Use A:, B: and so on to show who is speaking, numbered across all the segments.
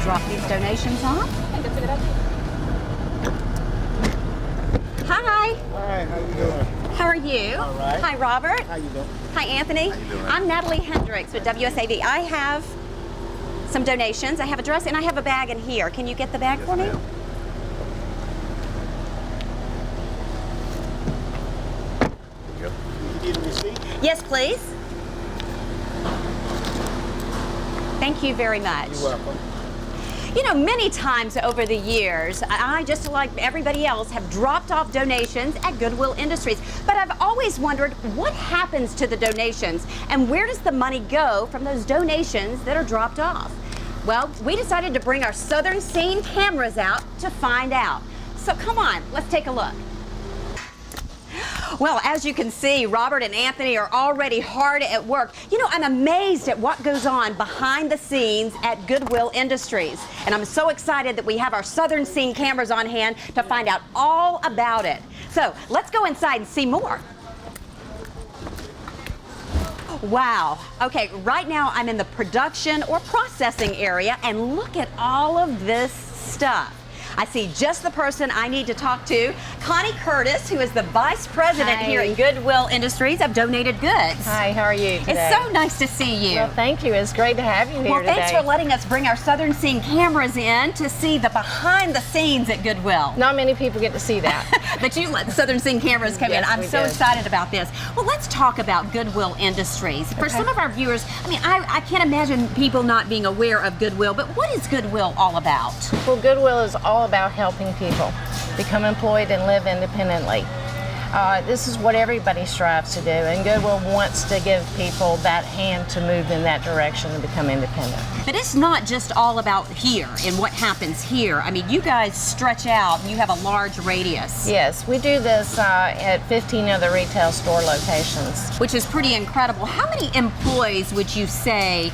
A: drop these donations off. Hi.
B: Hi, how you doing?
A: How are you?
B: All right.
A: Hi, Robert.
B: How you doing?
A: Hi, Anthony.
B: How you doing?
A: I'm Natalie Hendricks with WSAV. I have some donations. I have a dress and I have a bag in here. Can you get the bag for me?
B: ma'am. Yep. You need a receipt?
A: Yes, please. Thank you very much.
B: You're welcome.
A: You know, many times over the years, I, just like everybody else, have dropped off donations at Goodwill Industries. But I've always wondered what happens to the donations and where does the money go from those donations that are dropped off? Well, we decided to bring our Southern Scene cameras out to find out. So come on, let's take a look. Well, as you can see, Robert and Anthony are already hard at work. You know, I'm amazed at what goes on behind the scenes at Goodwill Industries. And I'm so excited that we have our Southern Scene cameras on hand to find out all about it. So let's go inside and see more. Wow. Okay, right now I'm in the production or processing area, and look at all of this stuff. I see just the person I need to talk to, Connie Curtis, who is the Vice President here at Goodwill Industries of Donated Goods.
C: Hi, how are you today?
A: It's so nice to see you.
C: Well, thank you. It's great to have you here
A: Well,
C: today.
A: thanks for letting us bring our Southern Scene cameras in to see the behind the scenes at Goodwill.
C: Not many people get to see that.
A: But you let Southern Scene cameras come in.
C: Yes,
A: I'm
C: we
A: so
C: did.
A: excited about this. Well, let's talk about Goodwill Industries. For some of our viewers, I mean, I can't imagine people not being aware of Goodwill, but what is Goodwill all about?
C: Well, Goodwill is all about helping people become employed and live independently. This is what everybody strives to do, and Goodwill wants to give people that hand to move in that direction and become independent.
A: But it's not just all about here and what happens here. I mean, you guys stretch out and you have a large radius.
C: Yes, we do this at 15 other retail store locations.
A: Which is pretty incredible. How many employees would you say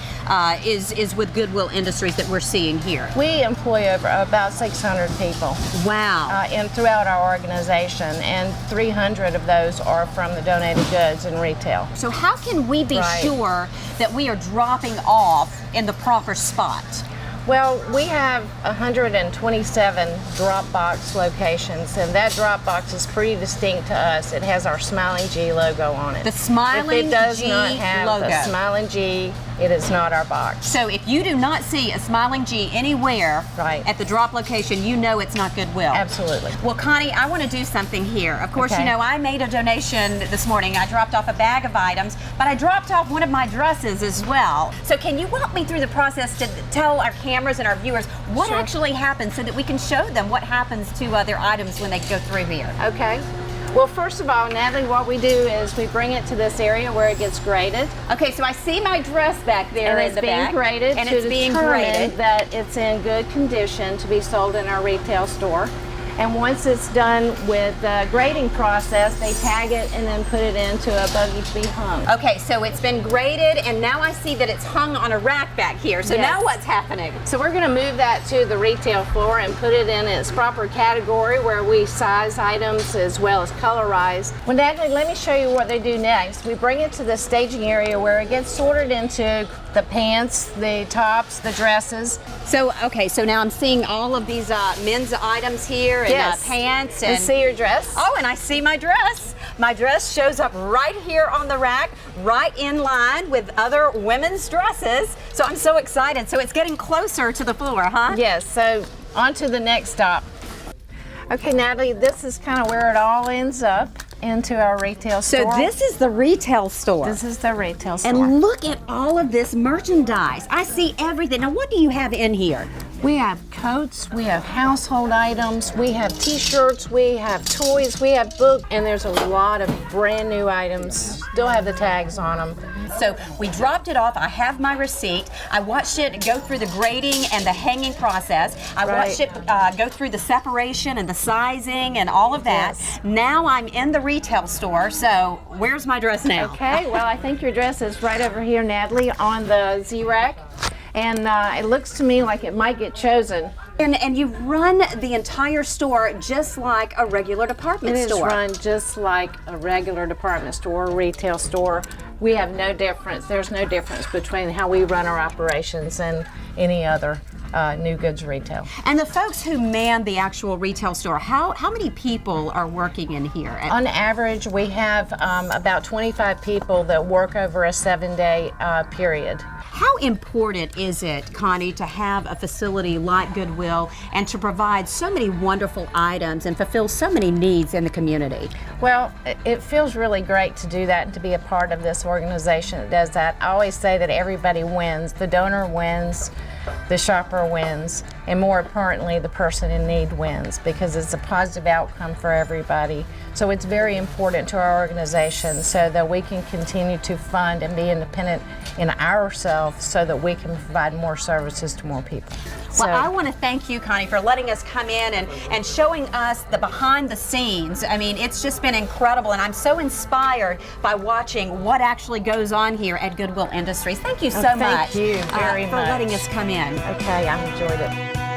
A: is with Goodwill Industries that we're seeing here?
C: We employ over about 600 people.
A: Wow.
C: And throughout our organization, and 300 of those are from the donated goods and retail.
A: So how can we be
C: Right.
A: sure that we are dropping off in the proper spot?
C: Well, we have 127 drop box locations, and that drop box is pretty distinct to us. It has our Smiling G logo on it.
A: The Smiling
C: If it does
A: G
C: not have
A: logo.
C: the Smiling G, it is not our box.
A: So if you do not see a Smiling G anywhere
C: Right.
A: at the drop location, you know it's not Goodwill.
C: Absolutely.
A: Well, Connie, I want to do something here. Of course,
C: Okay.
A: you know, I made a donation this morning. I dropped off a bag of items, but I dropped off one of my dresses as well. So can you walk me through the process to tell our cameras and our viewers what
C: Sure.
A: actually happens so that we can show them what happens to their items when they go through here?
C: Okay. Well, first of all, Natalie, what we do is we bring it to this area where it gets graded.
A: Okay, so I see my dress back there
C: And
A: in
C: it's
A: the
C: being
A: back.
C: graded
A: and
C: to
A: it's being
C: determine
A: graded.
C: that it's in good condition to be sold in our retail store. And once it's done with the grading process, they tag it and then put it into a buggy to be hung.
A: Okay, so it's been graded, and now I see that it's hung on a rack back here. So
C: Yes.
A: now what's happening?
C: So we're going to move that to the retail floor and put it in its proper category where we size items as well as colorize. Well, Natalie, let me show you what they do next. We bring it to the staging area where it gets sorted into the pants, the tops, the dresses.
A: So, okay, so now I'm seeing all of these men's items here and
C: Yes.
A: pants.
C: And
A: And
C: see your dress?
A: oh, and I see my dress. My dress shows up right here on the rack, right in line with other women's dresses. So I'm so excited. So it's getting closer to the floor, huh?
C: Yes, so on to the next stop. Okay, Natalie, this is kind of where it all ends up into our retail
A: So
C: store.
A: this is the retail store.
C: This is the retail store.
A: And look at all of this merchandise. I see everything. Now, what do you have in here?
C: We have coats, we have household items, we have t-shirts, we have toys, we have books, and there's a lot of brand new items. Still have the tags on them.
A: So we dropped it off. I have my receipt. I watched it go through the grading and the hanging process. I watched it go through the separation and the sizing and all of that.
C: Yes.
A: Now I'm in the retail store. So where's my dress now?
C: Okay, well, I think your dress is right over here, Natalie, on the Z-rack. And it looks to me like it might get chosen.
A: And you run the entire store just like a regular department
C: It is
A: store.
C: run just like a regular department store, retail store. We have no difference. There's no difference between how we run our operations and any other new goods retail.
A: And the folks who man the actual retail store, how many people are working in here?
C: On average, we have about 25 people that work over a 7-day period.
A: How important is it, Connie, to have a facility like Goodwill and to provide so many wonderful items and fulfill so many needs in the community?
C: Well, it feels really great to do that and to be a part of this organization that does that. I always say that everybody wins. The donor wins, the shopper wins, and more importantly, the person in need wins, because it's a positive outcome for everybody. So it's very important to our organization so that we can continue to fund and be independent in ourselves so that we can provide more services to more people.
A: Well, I want to thank you, Connie, for letting us come in and showing us the behind the scenes. I mean, it's just been incredible, and I'm so inspired by watching what actually goes on here at Goodwill Industries. Thank you so much.
C: Thank you very much
A: for letting us come in.
C: Okay, I enjoyed it.